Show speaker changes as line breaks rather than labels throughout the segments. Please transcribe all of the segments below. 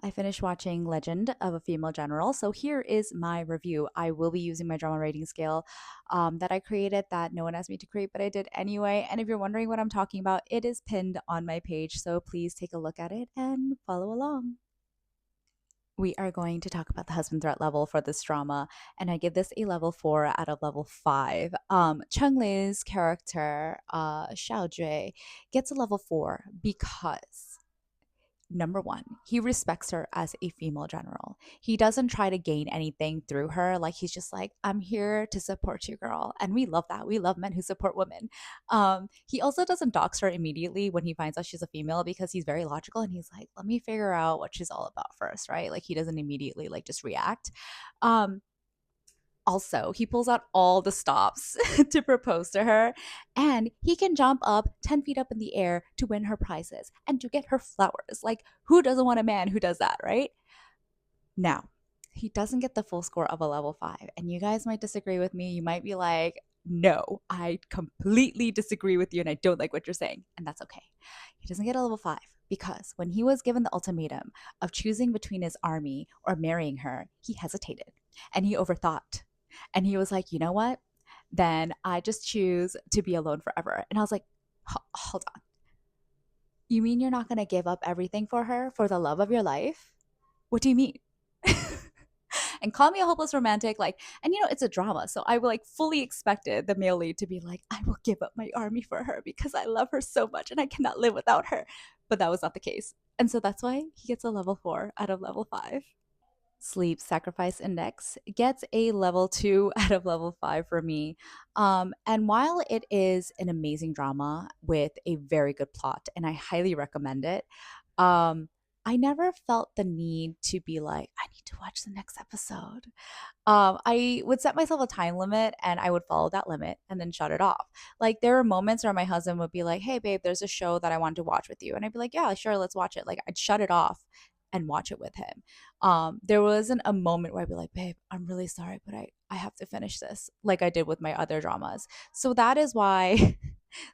I finished watching Legend of a Female General. So here is my review. I will be using my drama rating scale that I created that no one asked me to create, but I did anyway. And if you're wondering what I'm talking about, it is pinned on my page. So please take a look at it and follow along. We are going to talk about the husband threat level for this drama, and I give this a level 4 out of level 5. Cheng Lei's character, Xiao Jue, gets a level 4 because number one, he respects her as a female general. He doesn't try to gain anything through her. Like, he's just like, I'm here to support you, girl. And we love that. We love men who support women. He also doesn't dox her immediately when he finds out she's a female because he's very logical and he's like, let me figure out what she's all about first, right? Like, he doesn't immediately like just react. Um, also, he pulls out all the stops to propose to her, and he can jump up 10 feet up in the air to win her prizes and to get her flowers. Like, who doesn't want a man who does that, right? Now, he doesn't get the full score of a level 5, and you guys might disagree with me. You might be like, no, I completely disagree with you, and I don't like what you're saying, and that's okay. He doesn't get a level 5 because when he was given the ultimatum of choosing between his army or marrying her, he hesitated and he overthought. And he was like, you know what? Then I just choose to be alone forever. And I was like, hold on. You mean you're not going to give up everything for her for the love of your life? What do you mean? And call me a hopeless romantic, like, and it's a drama, so I like fully expected the male lead to be like, I will give up my army for her because I love her so much and I cannot live without her. But that was not the case, and so that's why he gets a level 4 out of level 5. Sleep Sacrifice Index gets a level 2 out of level 5 for me. And while it is an amazing drama with a very good plot, and I highly recommend it, um, I never felt the need to be like, I need to watch the next episode. I would set myself a time limit and I would follow that limit and then shut it off. Like, there were moments where my husband would be like, hey, babe, there's a show that I want to watch with you. And I'd be like, yeah, sure, let's watch it. Like, I'd shut it off and watch it with him. There wasn't a moment where I'd be like, babe, I'm really sorry, but I have to finish this, like I did with my other dramas. So that is why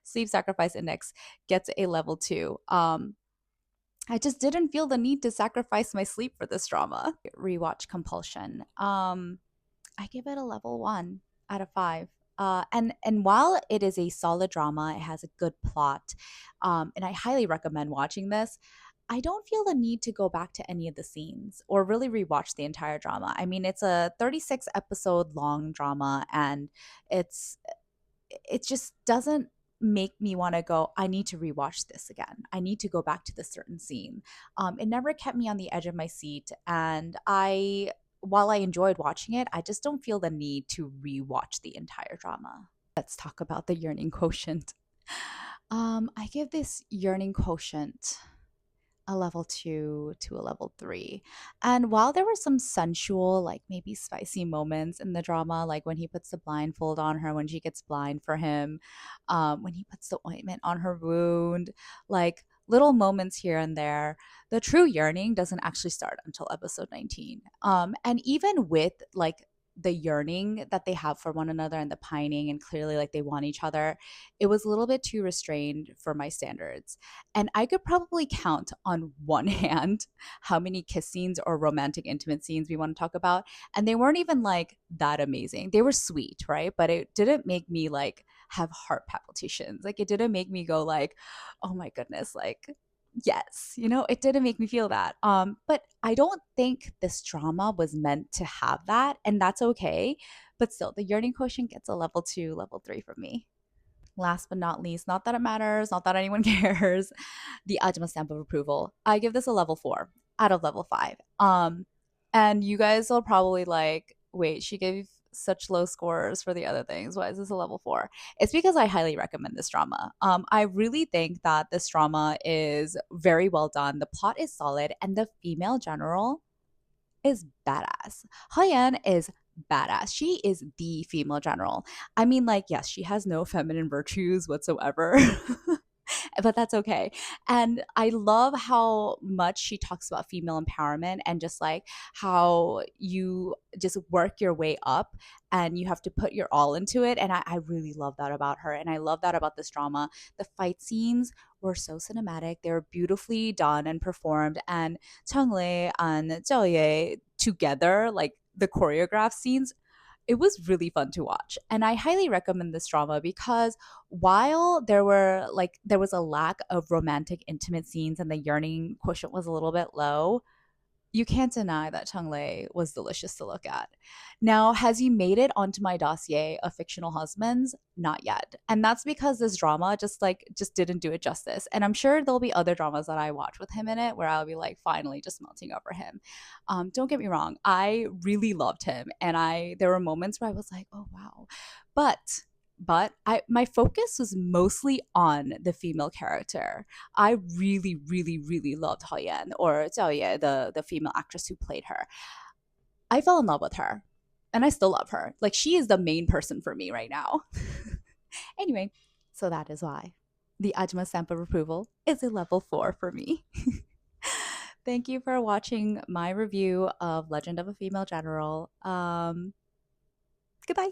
Sleep Sacrifice Index gets a level 2. I just didn't feel the need to sacrifice my sleep for this drama. Rewatch compulsion. I give it a level 1 out of 5. And while it is a solid drama, it has a good plot, and I highly recommend watching this. I don't feel the need to go back to any of the scenes or really rewatch the entire drama. I mean, it's a 36 episode long drama, and it's it just doesn't make me want to go, I need to rewatch this again. I need to go back to this certain scene. It never kept me on the edge of my seat. And while I enjoyed watching it, I just don't feel the need to rewatch the entire drama. Let's talk about the yearning quotient. I give this yearning quotient a level 2 to a level 3. And while there were some sensual, like maybe spicy moments in the drama, like when he puts the blindfold on her, when she gets blind for him, when he puts the ointment on her wound, like little moments here and there, the true yearning doesn't actually start until episode 19. And even with like the yearning that they have for one another and the pining, and clearly like they want each other, it was a little bit too restrained for my standards. And I could probably count on one hand how many kiss scenes or romantic intimate scenes we want to talk about. And they weren't even like that amazing. They were sweet, right? But it didn't make me like have heart palpitations. Like, it didn't make me go like, oh my goodness, like, yes, it didn't make me feel that. But I don't think this drama was meant to have that, and that's okay. But still, the yearning quotient gets a level 2, level 3 from me. Last but not least, not that it matters, not that anyone cares, the Ajumma stamp of approval. I give this a level 4 out of level 5. And you guys will probably like, wait, she gave such low scores for the other things. Why is this a level 4? It's because I highly recommend this drama. I really think that this drama is very well done. The plot is solid, and the female general is badass. Hyeon is badass. She is the female general. I mean, like, yes, she has no feminine virtues whatsoever. But that's okay. And I love how much she talks about female empowerment and just like how you just work your way up and you have to put your all into it. And I really love that about her. And I love that about this drama. The fight scenes were so cinematic. They were beautifully done and performed. And Cheng and Zhou together, like the choreographed scenes, it was really fun to watch. And I highly recommend this drama because while there was a lack of romantic intimate scenes and the yearning quotient was a little bit low, you can't deny that Cheng Lei was delicious to look at. Now, has he made it onto my dossier of fictional husbands? Not yet. And that's because this drama just didn't do it justice. And I'm sure there'll be other dramas that I watch with him in it where I'll be like finally just melting over him. Don't get me wrong, I really loved him and I there were moments where I was like, "Oh wow." But my focus was mostly on the female character. I really, really, really loved Hoyan or Zhao Ye, the female actress who played her. I fell in love with her, and I still love her. Like she is the main person for me right now. Anyway, so that is why the Ajma stamp of approval is a level 4 for me. Thank you for watching my review of Legend of a Female General. Goodbye.